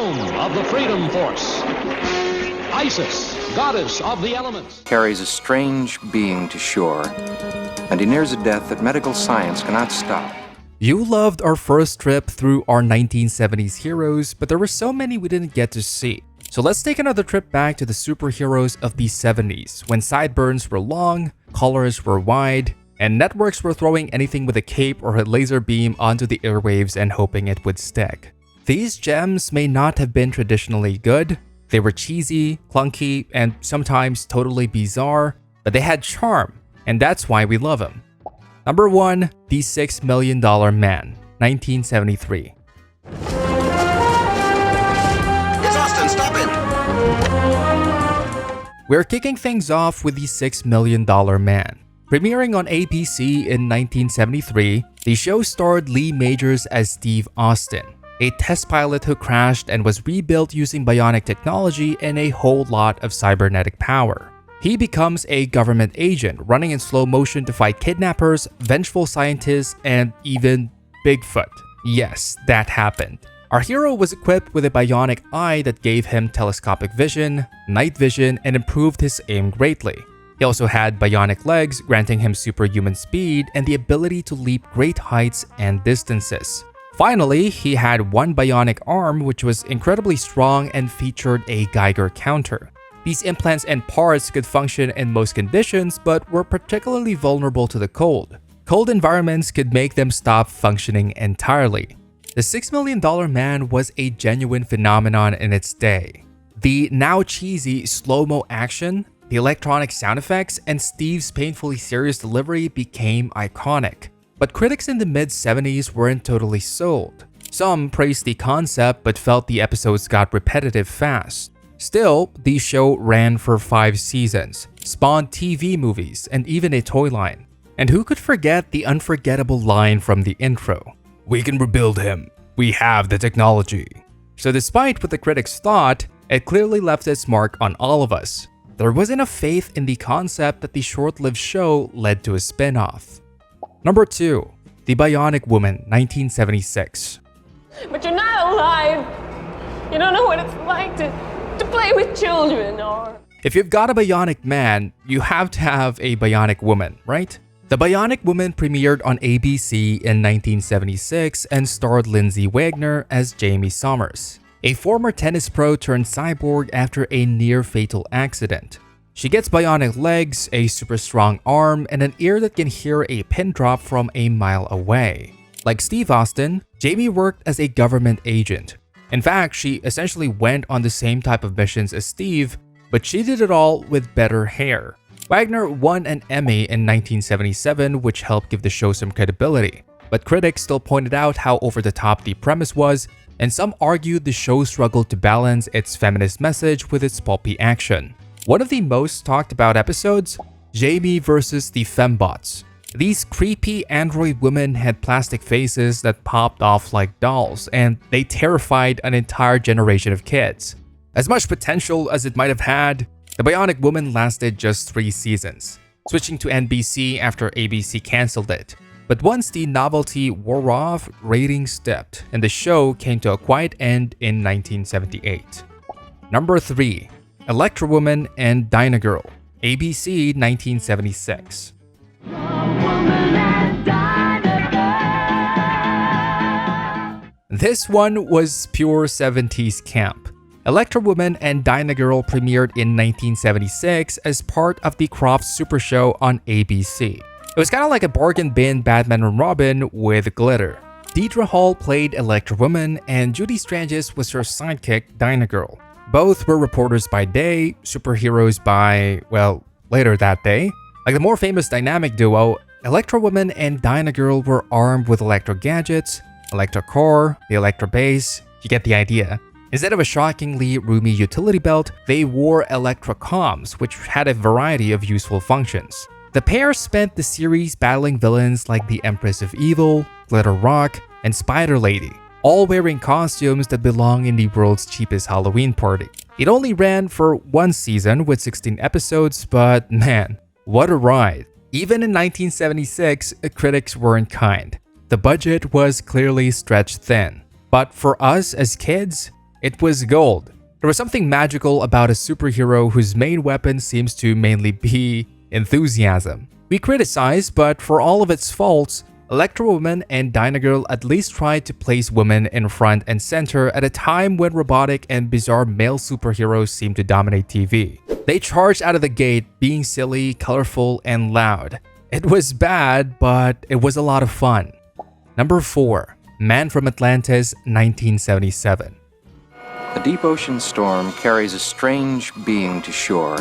home of the Freedom Force. Isis, goddess of the elements, carries a strange being to shore, and he nears a death that medical science cannot stop. You loved our first trip through our 1970s heroes, but there were so many we didn't get to see. So let's take another trip back to the superheroes of the 70s, when sideburns were long, collars were wide, and networks were throwing anything with a cape or a laser beam onto the airwaves and hoping it would stick. These gems may not have been traditionally good. They were cheesy, clunky, and sometimes totally bizarre, but they had charm, and that's why we love them. Number 1, The $6 Million Man, 1973. It's Austin, stop it! We're kicking things off with The $6 Million Man. Premiering on ABC in 1973, the show starred Lee Majors as Steve Austin, a test pilot who crashed and was rebuilt using bionic technology and a whole lot of cybernetic power. He becomes a government agent, running in slow motion to fight kidnappers, vengeful scientists, and even Bigfoot. Yes, that happened. Our hero was equipped with a bionic eye that gave him telescopic vision, night vision, and improved his aim greatly. He also had bionic legs, granting him superhuman speed and the ability to leap great heights and distances. Finally, he had one bionic arm which was incredibly strong and featured a Geiger counter. These implants and parts could function in most conditions, but were particularly vulnerable to the cold. Cold environments could make them stop functioning entirely. The $6 Million Man was a genuine phenomenon in its day. The now cheesy slow-mo action, the electronic sound effects, and Steve's painfully serious delivery became iconic. But critics in the mid-70s weren't totally sold. Some praised the concept but felt the episodes got repetitive fast. Still, the show ran for 5 seasons, spawned TV movies, and even a toy line. And who could forget the unforgettable line from the intro? "We can rebuild him. We have the technology." So despite what the critics thought, it clearly left its mark on all of us. There was enough faith in the concept that the short-lived show led to a spin-off. Number 2, The Bionic Woman, 1976. But you're not alive. You don't know what it's like to play with children or... If you've got a bionic man, you have to have a bionic woman, right? The Bionic Woman premiered on ABC in 1976 and starred Lindsay Wagner as Jamie Summers, a former tennis pro turned cyborg after a near-fatal accident. She gets bionic legs, a super strong arm, and an ear that can hear a pin drop from a mile away. Like Steve Austin, Jamie worked as a government agent. In fact, she essentially went on the same type of missions as Steve, but she did it all with better hair. Wagner won an Emmy in 1977, which helped give the show some credibility. But critics still pointed out how over-the-top the premise was, and some argued the show struggled to balance its feminist message with its pulpy action. One of the most talked about episodes? Jamie versus the Fembots. These creepy android women had plastic faces that popped off like dolls, and they terrified an entire generation of kids. As much potential as it might have had, The Bionic Woman lasted just 3 seasons, switching to NBC after ABC canceled it. But once the novelty wore off, ratings dipped, and the show came to a quiet end in 1978. Number 3, Electra Woman and Dyna Girl, ABC 1976. This one was pure 70s camp. Electra Woman and Dyna Girl premiered in 1976 as part of the Crofts Super Show on ABC. It was kind of like a bargain bin Batman and Robin with glitter. Deidre Hall played Electra Woman and Judy Strangis was her sidekick, Dyna Girl. Both were reporters by day, superheroes by, well, later that day. Like the more famous dynamic duo, Electra Woman and Dyna Girl were armed with Electro gadgets, Electro Core, the Electro Base, you get the idea. Instead of a shockingly roomy utility belt, they wore Electro Comms, which had a variety of useful functions. The pair spent the series battling villains like the Empress of Evil, Glitter Rock, and Spider Lady, all wearing costumes that belong in the world's cheapest Halloween party. It only ran for 1 season with 16 episodes, but man, what a ride. Even in 1976, critics weren't kind. The budget was clearly stretched thin. But for us as kids, It was gold. There was something magical about a superhero whose main weapon seems to mainly be enthusiasm. We criticize, but for all of its faults, Electra Woman and Dyna Girl at least tried to place women in front and center at a time when robotic and bizarre male superheroes seemed to dominate TV. They charged out of the gate being silly, colorful, and loud. It was bad, but it was a lot of fun. Number 4. Man from Atlantis, 1977. A deep ocean storm carries a strange being to shore,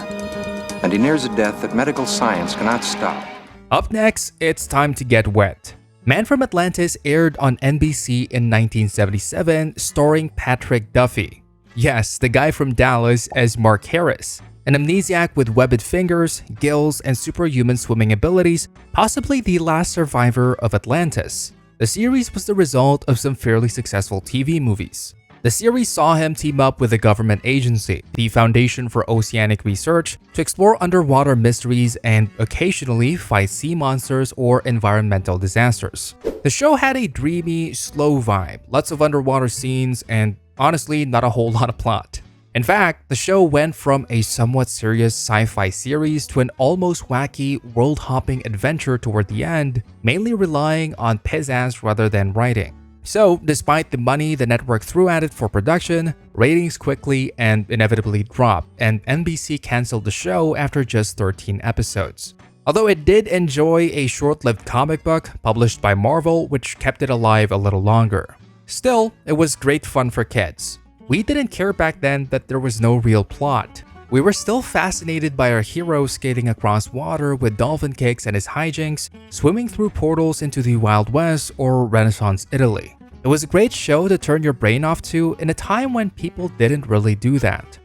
and he nears a death that medical science cannot stop. Up next, it's time to get wet. Man from Atlantis aired on NBC in 1977, starring Patrick Duffy. Yes, the guy from Dallas as Mark Harris, an amnesiac with webbed fingers, gills, and superhuman swimming abilities, possibly the last survivor of Atlantis. The series was the result of some fairly successful TV movies. The series saw him team up with a government agency, the Foundation for Oceanic Research, to explore underwater mysteries and occasionally fight sea monsters or environmental disasters. The show had a dreamy, slow vibe, lots of underwater scenes, and honestly, not a whole lot of plot. In fact, the show went from a somewhat serious sci-fi series to an almost wacky, world-hopping adventure toward the end, mainly relying on pizzazz rather than writing. So, despite the money the network threw at it for production, ratings quickly and inevitably dropped, and NBC canceled the show after just 13 episodes. Although it did enjoy a short-lived comic book published by Marvel, which kept it alive a little longer. Still, it was great fun for kids. We didn't care back then that there was no real plot. We were still fascinated by our hero skating across water with dolphin kicks and his hijinks, swimming through portals into the Wild West or Renaissance Italy. It was a great show to turn your brain off to in a time when people didn't really do that.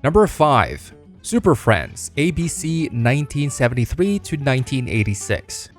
Number 5. Super Friends, ABC 1973 to 1986.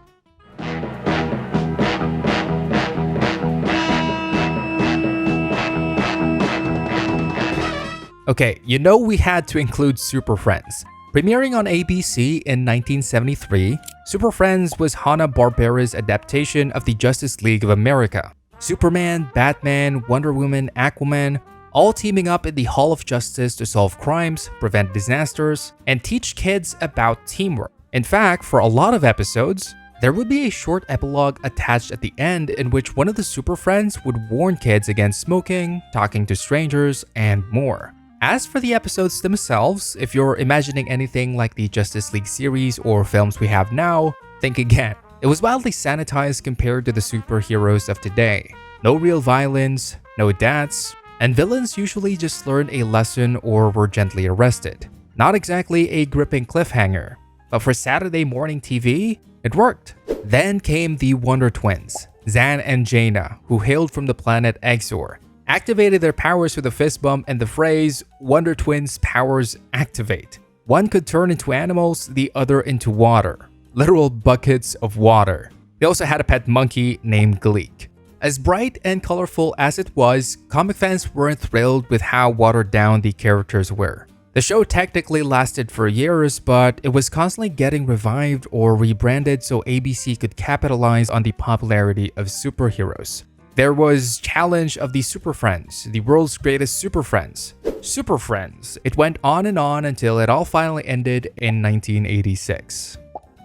Okay, you know we had to include Super Friends. Premiering on ABC in 1973, Super Friends was Hanna-Barbera's adaptation of the Justice League of America. Superman, Batman, Wonder Woman, Aquaman, all teaming up in the Hall of Justice to solve crimes, prevent disasters, and teach kids about teamwork. In fact, for a lot of episodes, there would be a short epilogue attached at the end in which one of the Super Friends would warn kids against smoking, talking to strangers, and more. As for the episodes themselves, if you're imagining anything like the Justice League series or films we have now, think again. It was wildly sanitized compared to the superheroes of today. No real violence, no deaths, and villains usually just learned a lesson or were gently arrested. Not exactly a gripping cliffhanger, but for Saturday morning TV, it worked. Then came the Wonder Twins, Zan and Jaina, who hailed from the planet Exor, activated their powers with a fist bump and the phrase, Wonder Twins powers activate. One could turn into animals, the other into water. Literal buckets of water. They also had a pet monkey named Gleek. As bright and colorful as it was, comic fans weren't thrilled with how watered down the characters were. The show technically lasted for years, but it was constantly getting revived or rebranded so ABC could capitalize on the popularity of superheroes. There was Challenge of the Super Friends, the world's greatest Super Friends. Super Friends. It went on and on until it all finally ended in 1986.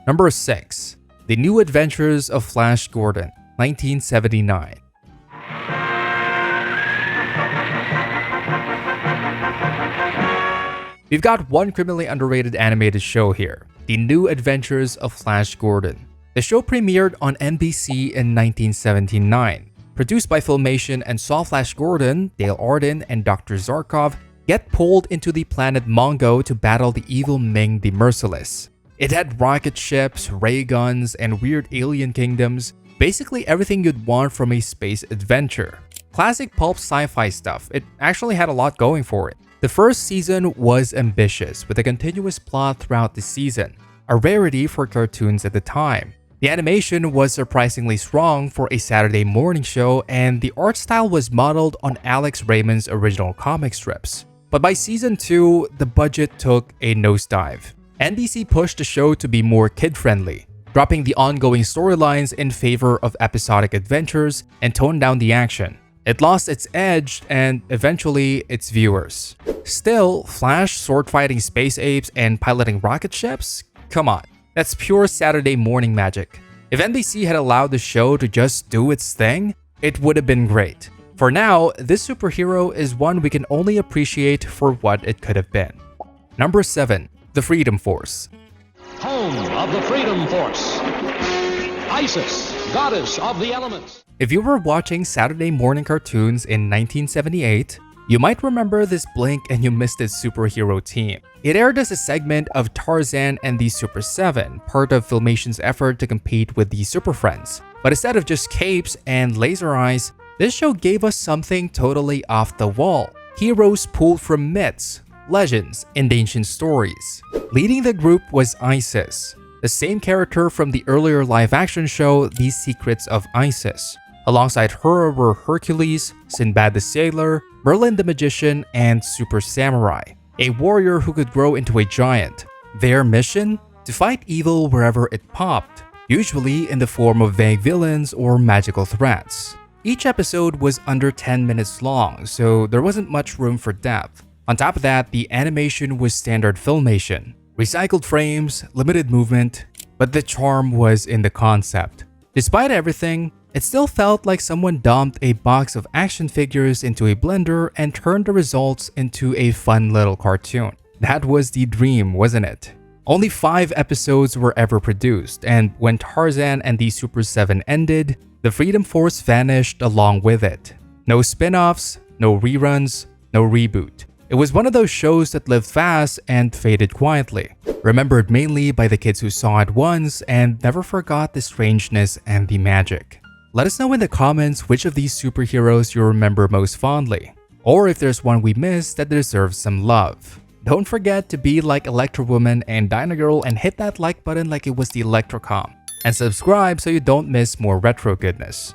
Number 6. The New Adventures of Flash Gordon, 1979. We've got one criminally underrated animated show here, The New Adventures of Flash Gordon. The show premiered on NBC in 1979. Produced by Filmation and saw Flash Gordon, Dale Arden, and Dr. Zarkov get pulled into the planet Mongo to battle the evil Ming the Merciless. It had rocket ships, ray guns, and weird alien kingdoms, basically everything you'd want from a space adventure. Classic pulp sci-fi stuff, it actually had a lot going for it. The first season was ambitious, with a continuous plot throughout the season, a rarity for cartoons at the time. The animation was surprisingly strong for a Saturday morning show, and the art style was modeled on Alex Raymond's original comic strips. But by season 2, the budget took a nosedive. NBC pushed the show to be more kid-friendly, dropping the ongoing storylines in favor of episodic adventures and toned down the action. It lost its edge and eventually its viewers. Still, Flash sword fighting space apes and piloting rocket ships? Come on, that's pure Saturday morning magic. If NBC had allowed the show to just do its thing, it would have been great. For now, this superhero is one we can only appreciate for what it could have been. Number 7. The Freedom Force. Home of the Freedom Force. Isis, goddess of the elements. If you were watching Saturday morning cartoons in 1978, you might remember this blink and you missed it superhero team. It aired as a segment of Tarzan and the Super 7, part of Filmation's effort to compete with the Super Friends. But instead of just capes and laser eyes, this show gave us something totally off the wall. Heroes pulled from myths, legends, and ancient stories. Leading the group was Isis, the same character from the earlier live-action show The Secrets of Isis. Alongside her were Hercules, Sinbad the Sailor, Merlin the Magician, and Super Samurai, a warrior who could grow into a giant. Their mission? To fight evil wherever it popped, usually in the form of vague villains or magical threats. Each episode was under 10 minutes long, so there wasn't much room for depth. On top of that, the animation was standard Filmation. Recycled frames, limited movement, but the charm was in the concept. Despite everything, it still felt like someone dumped a box of action figures into a blender and turned the results into a fun little cartoon. That was the dream, wasn't it? Only 5 episodes were ever produced, and when Tarzan and the Super 7 ended, the Freedom Force vanished along with it. No spin-offs, no reruns, no reboot. It was one of those shows that lived fast and faded quietly, remembered mainly by the kids who saw it once and never forgot the strangeness and the magic. Let us know in the comments which of these superheroes you remember most fondly, or if there's one we missed that deserves some love. Don't forget to be like Electra Woman and Dyna Girl and hit that like button like it was the Electrocom, and subscribe so you don't miss more retro goodness.